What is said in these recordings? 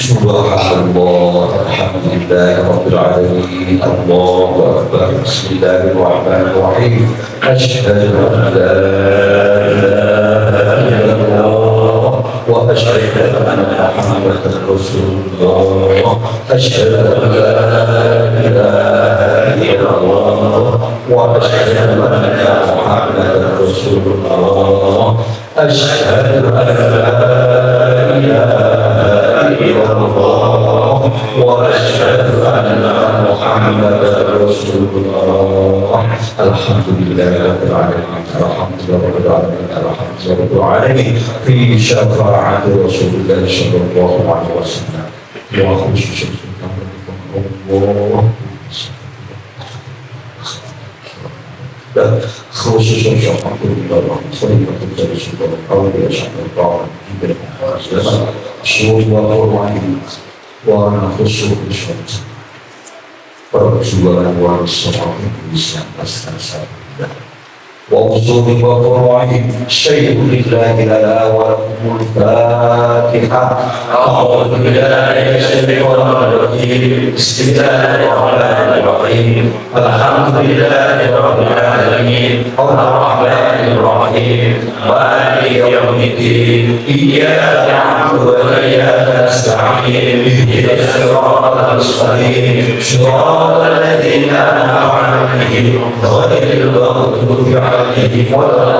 Subhanallah, alhamdulillah, rabbil alamin, Allahu akbar, bismillahirrahmanirrahim. Asyhadu an la ilaha illallah wa asyhadu anna Muhammadan Rasulullah. Asyhadu an la ilaha illallah wa asyhadu anna Muhammadan Rasulullah. Asyhadu an la ilaha illallah wa asyhadu anna Muhammadan Rasulullah. Alhamdulillahirabbil alamin, alhamdulillahirabbil alamin, alhamdulillahirabbil alamin fi syafa'ati Rasulillah sallallahu alaihi wasallam. Wa khususnya Allah dan khususnya alhamdulillah sallallahu alaihi wasallam. Allah ya syukur semua orang warna khusus perjuangan warga bisa pasca وأصول وفروعه شيء لله لنا ولكم الفاتحة. أعوذ بالله من الشيطان الرجيم. بسم الله الرحمن الرحيم. الحمد لله رب العالمين الرحمن الرحيم مالك يوم الدين. إياك نعبد وإياك نستعين. اهدنا الصراط المستقيم صراط الذين أنعمت عليهم غير المغضوب عليهم ولا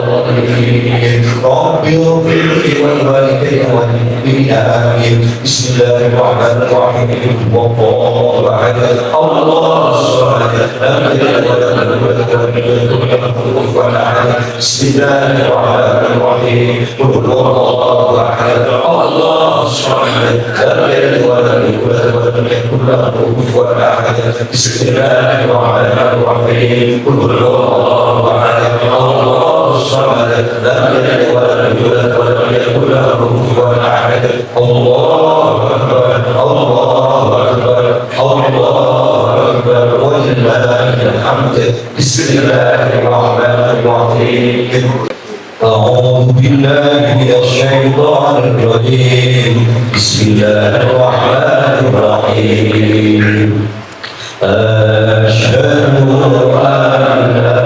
الضالين. رب اغفر لي ولوالدي وللمؤمنين آمين. بسم الله الرحمن الرحيم. والله أحد الله الصمد لم يلد ولم يولد ولم يكن له كفوا أحد. بسم الله الرحمن الرحيم. قل هو الله أحد الله الصمد لم يلد ولم يولد ولم يكن له كفوا أحد. بسم الله الرحمن الرحيم. قل هو الله أحد الله الصمد لم يلد ولم يولد ولم يكن له كفوا أحد. الله أكبر الله أكبر الله أكبر ولله الحمد. بسم الله الرحمن الرحيم. أعوذ بالله من الشيطان الرجيم. بسم الله الرحمن الرحيم. أشهد أن لا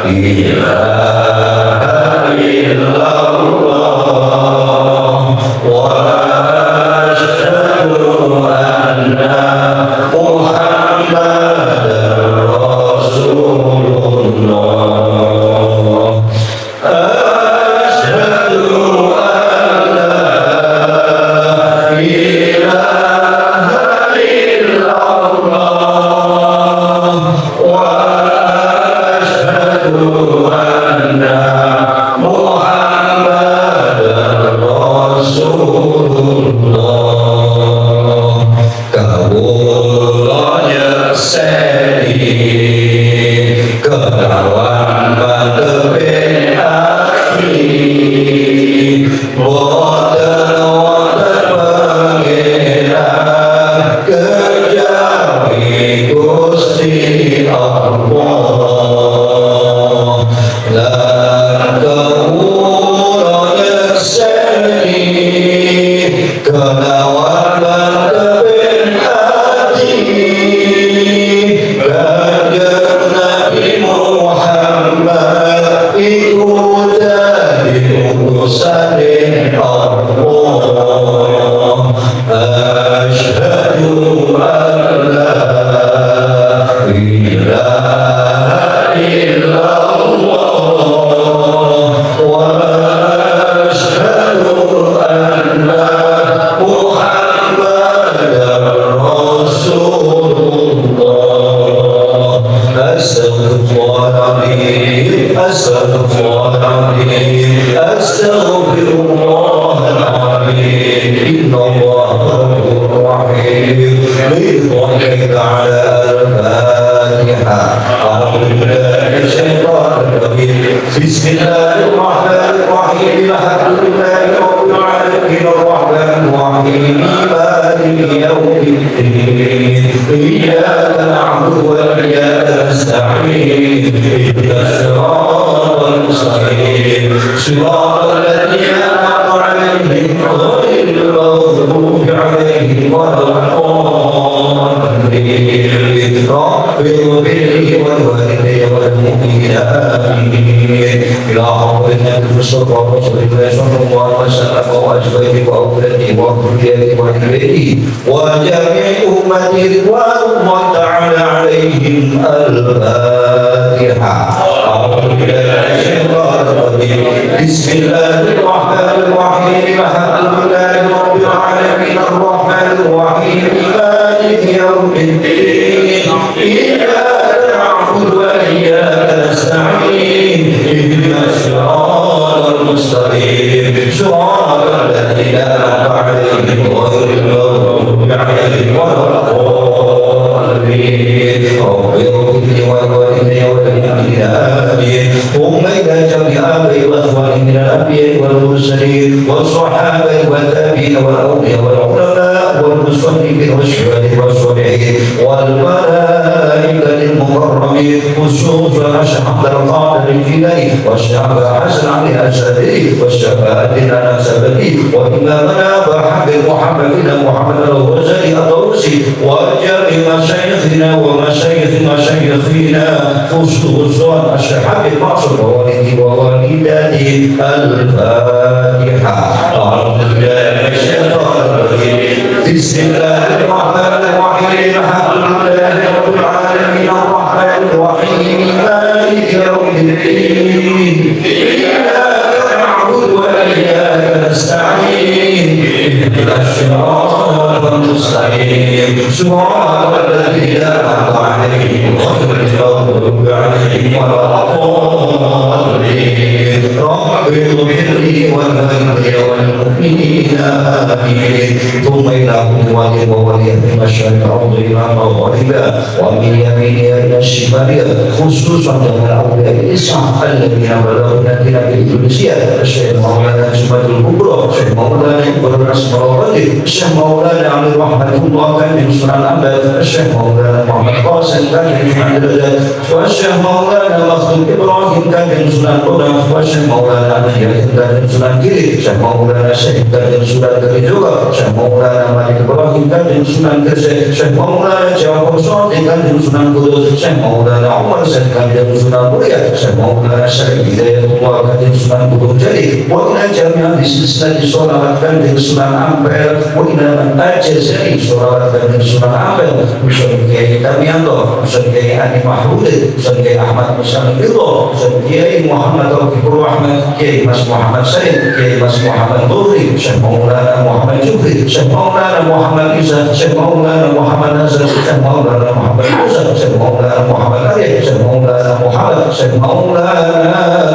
إله إلا الله وأشهد أن محمدا رسول الله. أشهد أن لا إله إلا الله وأشهد أن محمدا رسول الله. Kabulnya seni kedawan badepin akhi boten pengiran kejawi Gusti Allah. Dan kabulnya seni kedawan badepin Kanjeng Nabi Muhammad iku dadi utusaning Allah. Asyhadu an la ilaha illallah wa asyhadu anna Muhammadan Rasulullah. Astaghfirullahaladzim, astaghfirullahaladzim, astaghfirullahaladzim. Innallaha ghafurur rahim. Bidhaqika ala al-Fatiha. A'udzu billahi minasyaitonir rajim. Bismillahirrahmanirrahim. Alhamdulillahi rabbil alamin arrahmanir rahim. Maliki yaumiddin. Iyyaka na'budu wa iyyaka nasta'in. Ihdinas siratal mustaqim. Shiratal ladzina an'amta 'alaihim ghairil رسول الله صلى الله عليه وسلم وأزواجه وأولاده وذريته وعباده وجميع أمته رضوان الله تعالى عليهم. الفاتحة. أعوذ بالله من الشيطان الرجيم. بسم الله الرحمن الرحيم. الحمد لله رب العالمين الرحمن الرحيم مالك يوم الدين إياك نعبد وإياك نستعين اهدنا الصراط المستقيم صراط الذين أنعمت عليهم غير المغضوب عليهم ولا الضالين. رب اغفر لي ولوالدي وللمؤمنين آمين. ثم إلى جميع آبائي وإخواني من الأنبياء والمرسلين والصحابة والتابعين والأولياء والعلماء والمصلين والشهداء والصالحين والملائكة المكرمين خصوصا الشيخ عبد القادر الجيلاني والشيخ حسن علي الأشعري والشفاعة لنا سببي وإمامنا وحبيب محمد بن محمد الغزالي الطوسي وجميع مشايخنا ومشايخ مشايخنا خصوصا الشيخ حبيب معصر ووالدي ووالداتي. الفاتحة. أعوذ بالله من الشيطان الرجيم. بسم الله الرحمن الرحيم. الحمد لله رب العالمين الرحمن الرحيم مالك يوم الدين إياك نعبد وإياك نستعين اهدنا الصراط المستقيم صراط الذين أنعمت عليهم غير المغضوب عليهم ولا الضالين. رب اغفر لي ولوالدي والمؤمنين آمين. ثم إلىكم ولي وولي من الشرق الأرض إلى مغربها ومن يمينها إلى شمالها خصوصا من أولياء الإسلام الذين بلغوا نتينا في إندونيسيا الشيخ مولانا جمعة الكبرى الشيخ مولانا إبراهيم الأسمرائيلي الشيخ مولانا عبد رحمة الله كان من سنن الأنبياء الشيخ مولانا محمد قاسم كان من سنن الرجال والشيخ مولانا مخدوم إبراهيم كان من سنن القدم والشيخ مولانا أحياء كان من سنن كيري الشيخ مولانا شيخ كان من سنن كريجوغا الشيخ مولانا مالك إبراهيم كان من سنن كرسي الشيخ مولانا جعفر صادق كان من سنن قدس الشيخ مولانا عمر سيد كان من سنن بوريا الشيخ مولانا شيخ هداية الله كان من سنن قدس جلي وإلى جميع بسلسلة صلاة كان من سنن أمبير وإلى من أجزائي صلاة كان من سنن أمبير وشركي تاميانو وشركي أني محمود وشركي أحمد مسلم رضا وشركي محمد توفيق الرحمن كي مس محمد سيد كي مس محمد ضري الشيخ مولانا محمد جوفي الشيخ مولانا محمد عيسى الشيخ مولانا محمد حسن الشيخ مولانا محمد موسى الشيخ مولانا محمد علي الشيخ مولانا محمد الشيخ مولانا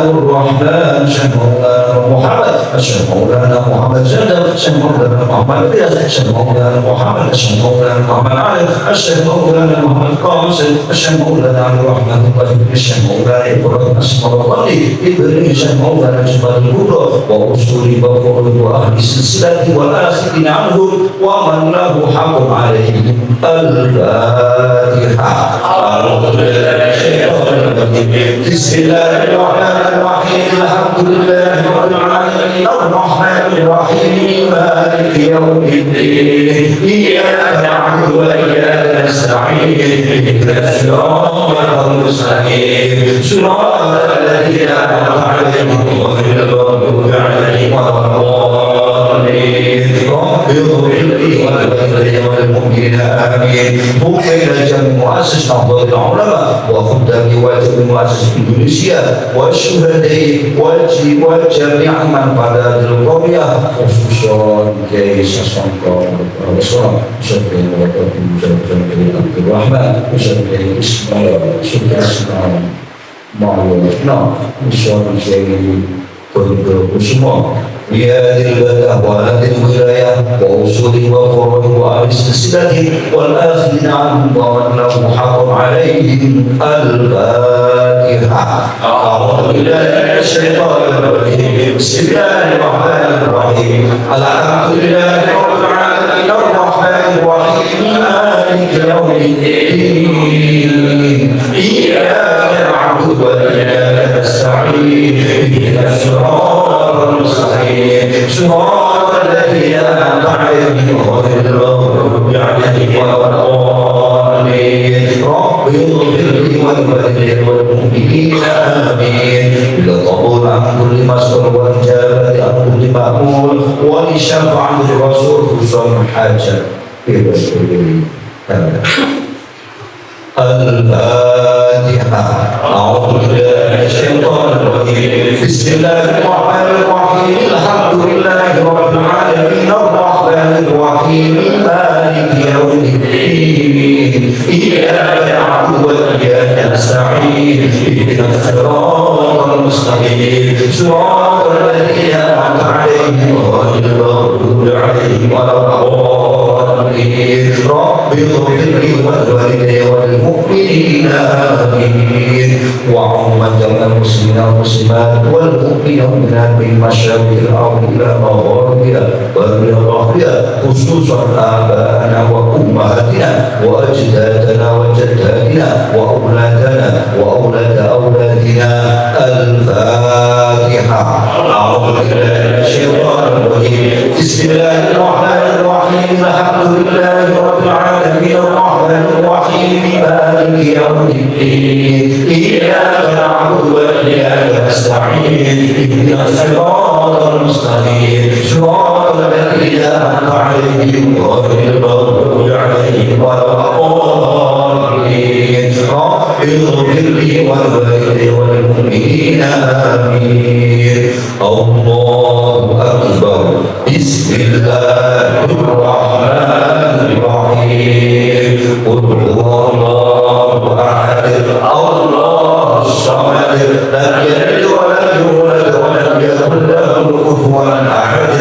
الرحمن الشيخ مولانا محمد الشيخ مولانا محمد زندر الشيخ مولانا محمد رياض الشيخ مولانا محمد الشيخ مولانا محمد علي الشيخ مولانا محمد قاسم الشيخ مولانا عبد الرحمن القاسم الشيخ مولانا إبراهيم الأسمرائيلي إبراهيم الشيخ مولانا جمعة الكبرى وأصول وفروع وأهل السلسلة والآخرين عنهم ومن له حق عليهم. الفاتحة. أعوذ بالله من الشيطان الرجيم. بسم الله الرحمن الرحيم. الحمد لله رب العالمين الرحمن الرحيم مالك يوم الدين إياك نعبد وإياك نستعين اهدنا الصراط المستقيم صراط الذين أنعمت عليهم غير المغضوب عليهم ولا الضالين. رب اغفر لي ولوالدي والمؤمنين آمين. ثم إلى جميع مؤسس أفضل العلماء وخدام واجب مؤسس إندونيسيا والشهداء وجميع من فعل القرية خصوصا كي سسانكو الرسول سبحان الله عبد الرحمن سبحان إسماعيل سبحان معلومنا سبحان كل semua بهذه البلدة وهذه الولاية وأصول وفروع وأهل السلسلة والآخرين عنهم ومن له حق عليهم. الفاتحة. أعوذ بالله من الشيطان الرجيم. بسم الله الرحمن الرحيم. الحمد لله رب العالمين الرحمن الرحيم مالك يوم الدين إياك نعبد وإياك نستعين اهدنا الصراط المستقيم صراط الذين أنعمت عليهم غير المغضوب عليهم ولا الضالين. رب اغفر لي ولوالدي والمؤمنين آمين. إلى قبول عن كل مسؤول وإجابة كل مأمول ولشفاعة الرسول خصوصا حاجة الفاتحة. أعوذ بالله من الشيطان الرجيم. بسم الله الرحمن الرحيم. الحمد لله رب العالمين الرحمن الرحيم مالك يوم الدين. إياك نعبد وإياك نستعين. اهدنا الصراط المستقيم صراط الذين أنعمت عليهم غير المغضوب عليهم ولا الضالين. رب اغفر لي ولوالدي والمؤمنين آمين. وعموما جميع المسلمين والمسلمات والمؤمنين والمؤمنات من مشارق الأرض إلى مغاربها ومن ظهرها خصوصا آباءنا وأمهاتنا وأجدادنا وجداتنا وأولادنا وأولاد أولادنا. الفاتحة. أعوذ بالله من الشيطان الرجيم. بسم الله الرحمن الرحيم. الحمد لله رب العالمين الرحمن الرحيم مالك يوم الدين. إياك نعبد وإياك نستعين. اهدنا الصراط المستقيم صراط الذين أنعمت عليهم غير المغضوب عليهم ولا الضالين. رب اغفر لي ولوالدي والمؤمنين آمين. الله أكبر. بسم الله الرحمن الرحيم. قل هو الله أحد الله الصمد لم يلد ولم يولد ولم يكن له كفوا أحد.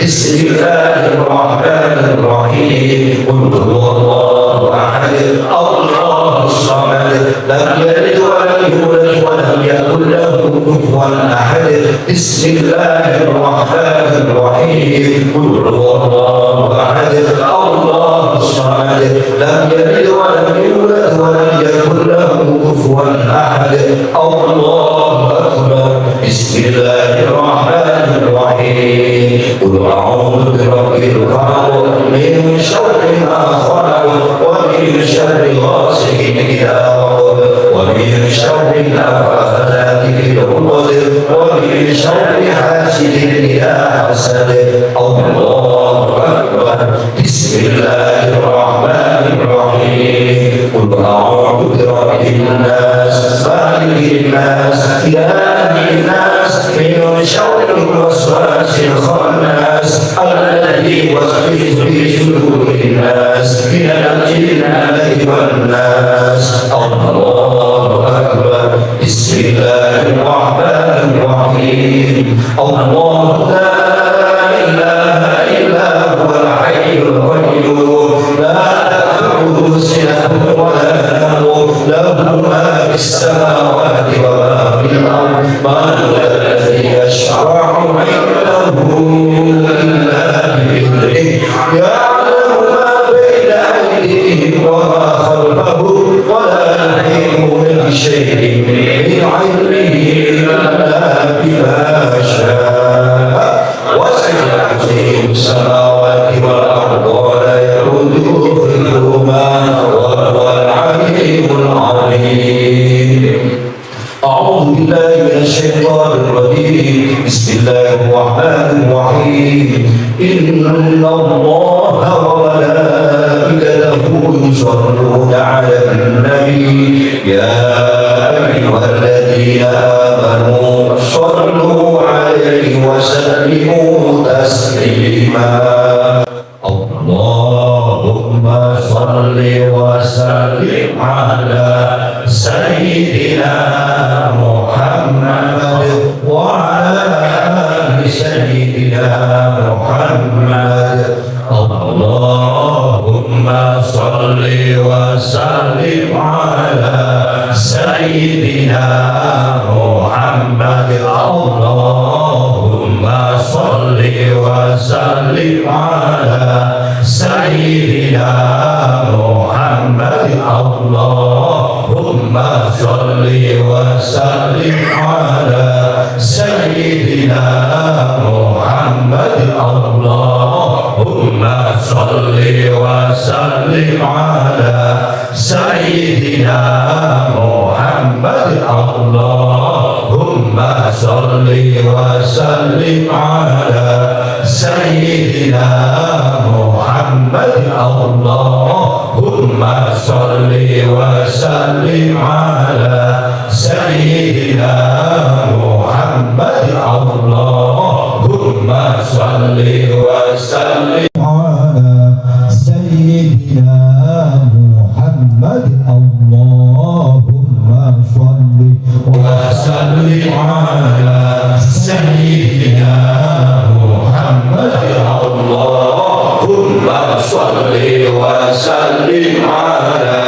بسم الله الرحمن الرحيم. قل هو الله أحد الله الصمد لم يلد ولم يولد ولم يكن له كفوا أحد. بسم الله الرحمن الرحيم. قل هو الله أحد الله الصمد لم يلد ولم يولد ولم يكن له كفوا أحد. الله أكبر. بسم الله الرحمن الرحيم. قل أعوذ برب الفلق من شر ما خلق ومن شر غاسق إذا وقب ومن شر النفاثات في العقد ومن شر حاسد إذا حسد. الله أكبر. بسم الله الرحمن الرحيم. قل أعوذ برب الناس مالك الناس إله الناس من شر الوسواس الخناس الذي يوسوس في صدور الناس من الجنة والناس. الله أكبر. بسم الله الرحمن الرحيم. الله لا إله إلا هو الحي القيوم لا تأخذه سنة ولا نوم له ما في السماوات وما في الأرض. من الذي يشفع عنده إلا بإذنه يعلم ما بين أيديهم وما خلفهم ولا يحيطون بشيء من علمه إلا بما شاء وسع كرسيه السماوات والأرض ولا يئوده حفظهما وهو العلي العظيم. أعوذ بالله من الشيطان الرجيم. بسم الله الرحمن الرحيم. إن الله وملائكته يصلون على النبي يا أيها الذين آمنوا صلوا عليه وسلموا تسليما. اللهم صل وسلم على سيدنا محمد وعلى آل سيدنا محمد. اللهم صل وسلم على سيدنا محمد. اللهم صل وسلم على سيدنا محمد. اللهم صل وسلم على سيدنا محمد. اللهم صل وسلم على سيدنا محمد. اللهم صل وسلم على سيدنا محمد اللهم صل وسلم على سيدنا محمد اللهم صل وسلم على سيدنا محمد اللهم صل وسلم على سيدنا محمد اللهم صل وسلم على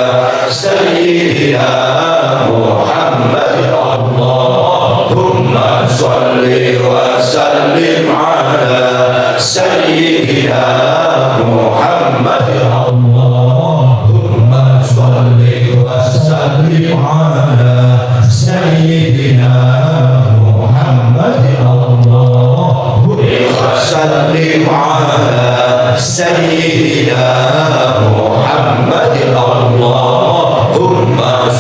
سيدنا محمد اللهم صل وسلم على سيدنا محمد اللهم صل وسلم على سيدنا محمد اللهم وسلم على سيدنا محمد اللهم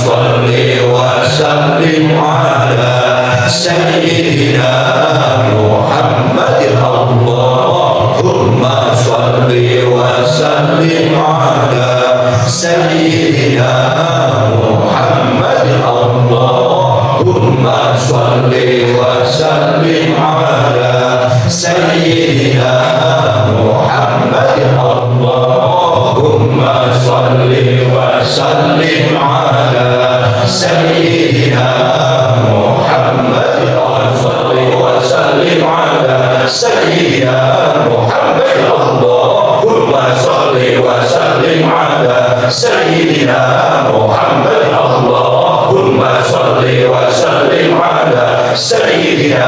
صل وسلم على سيدنا محمد اللهم صل وسلم على سيدنا محمد اللهم صل وسلم على سيدنا محمد اللهم صل وسلم على سيدنا محمد صل وسلم على سيدنا محمد اللهم صل وسلم على سيدنا محمد اللهم صل وسلم على سيدنا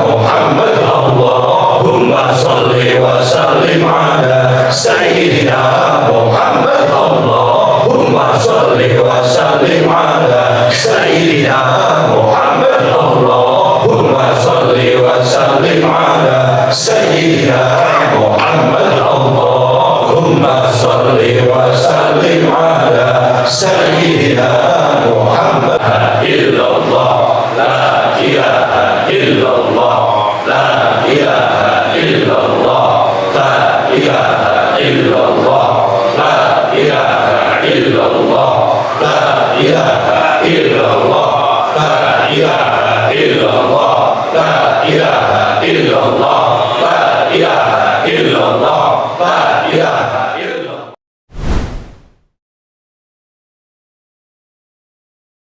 محمد اللهم صل وسلم على سيدنا محمد اللهم صل وسلم على سيدنا محمد اللهم صل وسلم على سيدنا محمد اللهم صل وسلم على سيدنا محمد إلا الله لا إله إلا الله لا إله إلا الله لا إله إلا الله لا إله إلا الله لا إله إلا الله لا إله إلا الله لا إله إلا الله لا إله إلا الله لا إله